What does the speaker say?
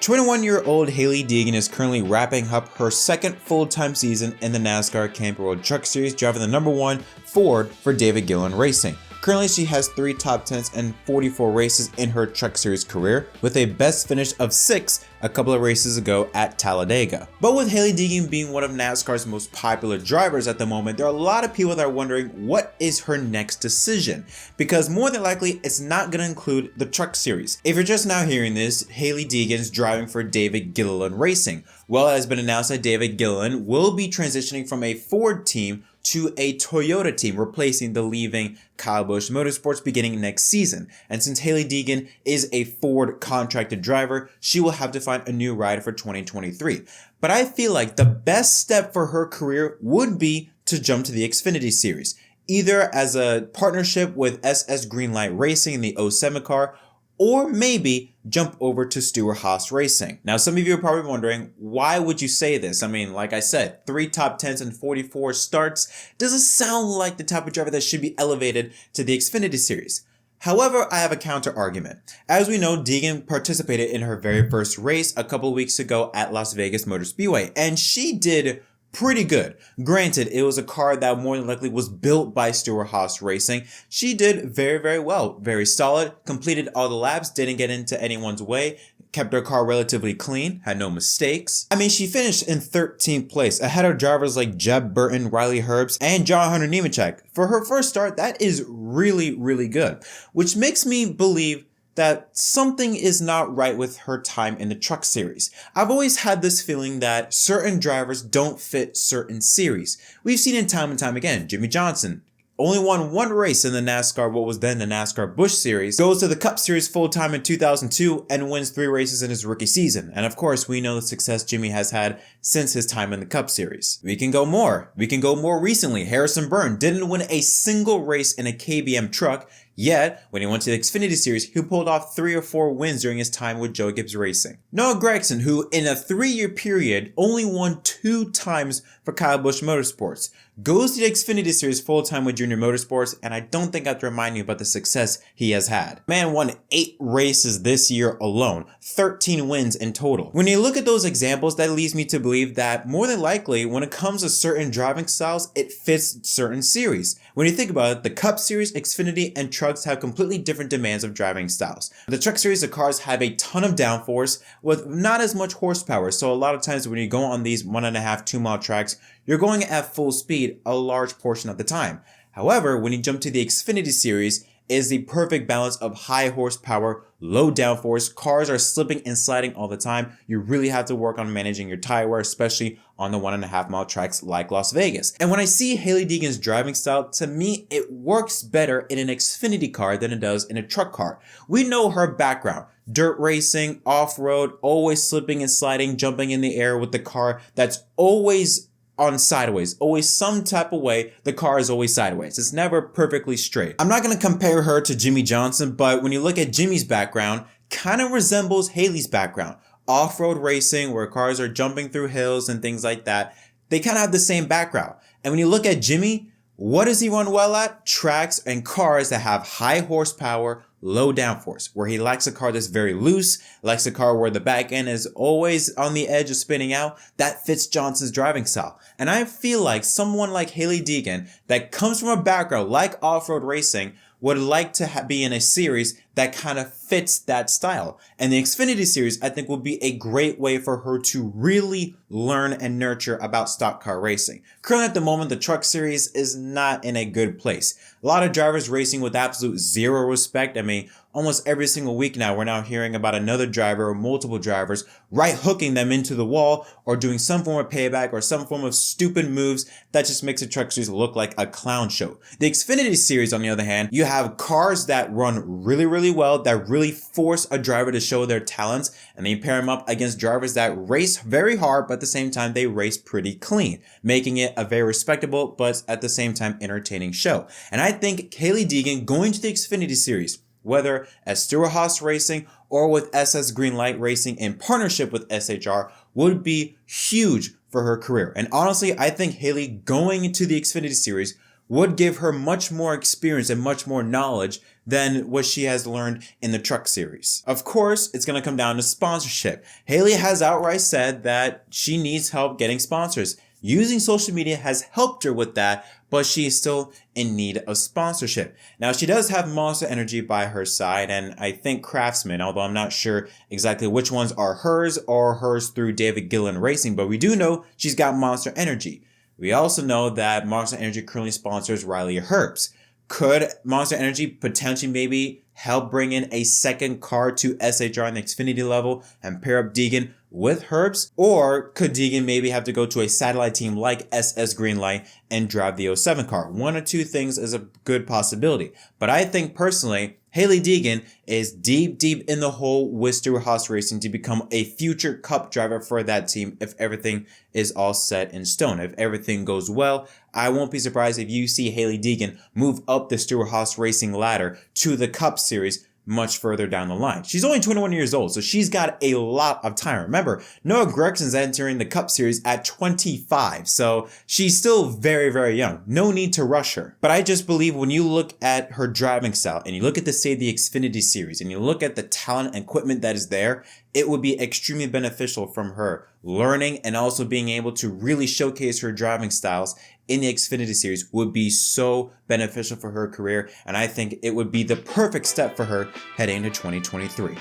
21-year-old Hailie Deegan is currently wrapping up her second full-time season in the NASCAR Camping World Truck Series, driving the #1 Ford for David Gilliland Racing. Currently, she has 3 top 10s and 44 races in her Truck Series career, with a best finish of 6 a couple of races ago at Talladega. But with Hailie Deegan being one of NASCAR's most popular drivers at the moment, there are a lot of people that are wondering what is her next decision, because more than likely it's not going to include the Truck Series. If you're just now hearing this, Hailie Deegan is driving for David Gilliland Racing. Well, it has been announced that David Gilliland will be transitioning from a Ford team to a Toyota team, replacing the leaving Kyle Busch Motorsports beginning next season. And since Hailie Deegan is a Ford contracted driver, she will have to find a new ride for 2023. But I feel like the best step for her career would be to jump to the Xfinity Series, either as a partnership with SS Greenlight Racing in the 07 car, or maybe jump over to Stewart-Haas Racing. Now, some of you are probably wondering, why would you say this? I mean, like I said, 3 top 10s and 44 starts doesn't sound like the type of driver that should be elevated to the Xfinity Series. However, I have a counter argument. As we know, Deegan participated in her very first race a couple weeks ago at Las Vegas Motor Speedway, and she did pretty good. Granted, it was a car that more than likely was built by Stewart-Haas Racing. She did very, very well. Very solid, completed all the laps, didn't get into anyone's way, kept her car relatively clean, had no mistakes. I mean, she finished in 13th place, ahead of drivers like Jeb Burton, Riley Herbst, and John Hunter Nemechek. For her first start, that is really, really good, which makes me believe that something is not right with her time in the Truck Series. I've always had this feeling that certain drivers don't fit certain series. We've seen it time and time again. Jimmie Johnson only won 1 race in the NASCAR, what was then the NASCAR Busch Series, goes to the Cup Series full-time in 2002 and wins 3 races in his rookie season. And of course, we know the success Jimmy has had since his time in the Cup Series. We can go more recently. Harrison Burton didn't win a single race in a KBM truck, yet when he went to the Xfinity Series, he pulled off 3 or 4 wins during his time with Joe Gibbs Racing. Noah Gragson, who in a 3-year period only won 2 times for Kyle Busch Motorsports, goes to the Xfinity Series full-time with Junior Motorsports, and I don't think I have to remind you about the success he has had. Man won 8 races this year alone, 13 wins in total. When you look at those examples, that leads me to believe that more than likely, when it comes to certain driving styles, it fits certain series. When you think about it, the Cup Series, Xfinity, and trucks have completely different demands of driving styles. The Truck Series, the cars have a ton of downforce with not as much horsepower, so a lot of times when you go on these 1.5, 2 mile tracks, you're going at full speed a large portion of the time. However, when you jump to the Xfinity Series, it is the perfect balance of high horsepower, low downforce. Cars are slipping and sliding all the time. You really have to work on managing your tire wear, especially on the 1.5 mile tracks like Las Vegas. And when I see Hailie Deegan's driving style, to me, it works better in an Xfinity car than it does in a truck car. We know her background. Dirt racing, off-road, always slipping and sliding, jumping in the air with the car that's always on sideways, always some type of way. The car is always sideways. It's never perfectly straight. I'm not going to compare her to Jimmie Johnson, but when you look at Jimmy's background, kind of resembles Hailie's background. Off-road racing, where cars are jumping through hills and things like that. They kind of have the same background. And when you look at Jimmy, what does he run well at? Tracks and cars that have high horsepower, low downforce, where he likes a car that's very loose, likes a car where the back end is always on the edge of spinning out. That fits Johnson's driving style. And I feel like someone like Hailie Deegan that comes from a background like off-road racing would like to be in a series that kind of fits that style. And the Xfinity Series, I think, will be a great way for her to really learn and nurture about stock car racing. Currently at the moment, the Truck Series is not in a good place. A lot of drivers racing with absolute zero respect. I mean, almost every single week now, we're now hearing about another driver or multiple drivers right hooking them into the wall or doing some form of payback or some form of stupid moves that just makes the Truck Series look like a clown show. The Xfinity Series, on the other hand, you have cars that run really, really well, that really force a driver to show their talents, and then you pair them up against drivers that race very hard, but at the same time, they race pretty clean, making it a very respectable, but at the same time, entertaining show. And I think Hailie Deegan going to the Xfinity Series, whether as Stewart-Haas Racing or with SS Greenlight Racing in partnership with SHR, would be huge for her career. And honestly, I think Hailie going into the Xfinity Series would give her much more experience and much more knowledge than what she has learned in the Truck Series. Of course, it's going to come down to sponsorship. Hailie has outright said that she needs help getting sponsors. Using social media has helped her with that, but she is still in need of sponsorship. Now, she does have Monster Energy by her side, and I think Craftsman, although I'm not sure exactly which ones are hers or hers through David Gillen Racing, but we do know she's got Monster Energy. We also know that Monster Energy currently sponsors Riley Herbst. Could Monster Energy potentially maybe help bring in a second car to SHR on the Xfinity level and pair up Deegan with Herbst? Or could Deegan maybe have to go to a satellite team like SS Greenlight and drive the 07 car? One or two things is a good possibility. But I think personally, Hailie Deegan is deep in the hole with Stewart-Haas Racing to become a future Cup driver for that team if everything is all set in stone. If everything goes well, I won't be surprised if you see Hailie Deegan move up the Stewart-Haas Racing ladder to the Cup Series much further down the line. She's only 21 years old, so she's got a lot of time. Remember, Noah Gregson's entering the Cup Series at 25, so she's still very young. No need to rush her. But I just believe when you look at her driving style and you look at the, say, the Xfinity Series and you look at the talent and equipment that is there, it would be extremely beneficial from her learning and also being able to really showcase her driving styles in the Xfinity Series would be so beneficial for her career. And I think it would be the perfect step for her heading into 2023.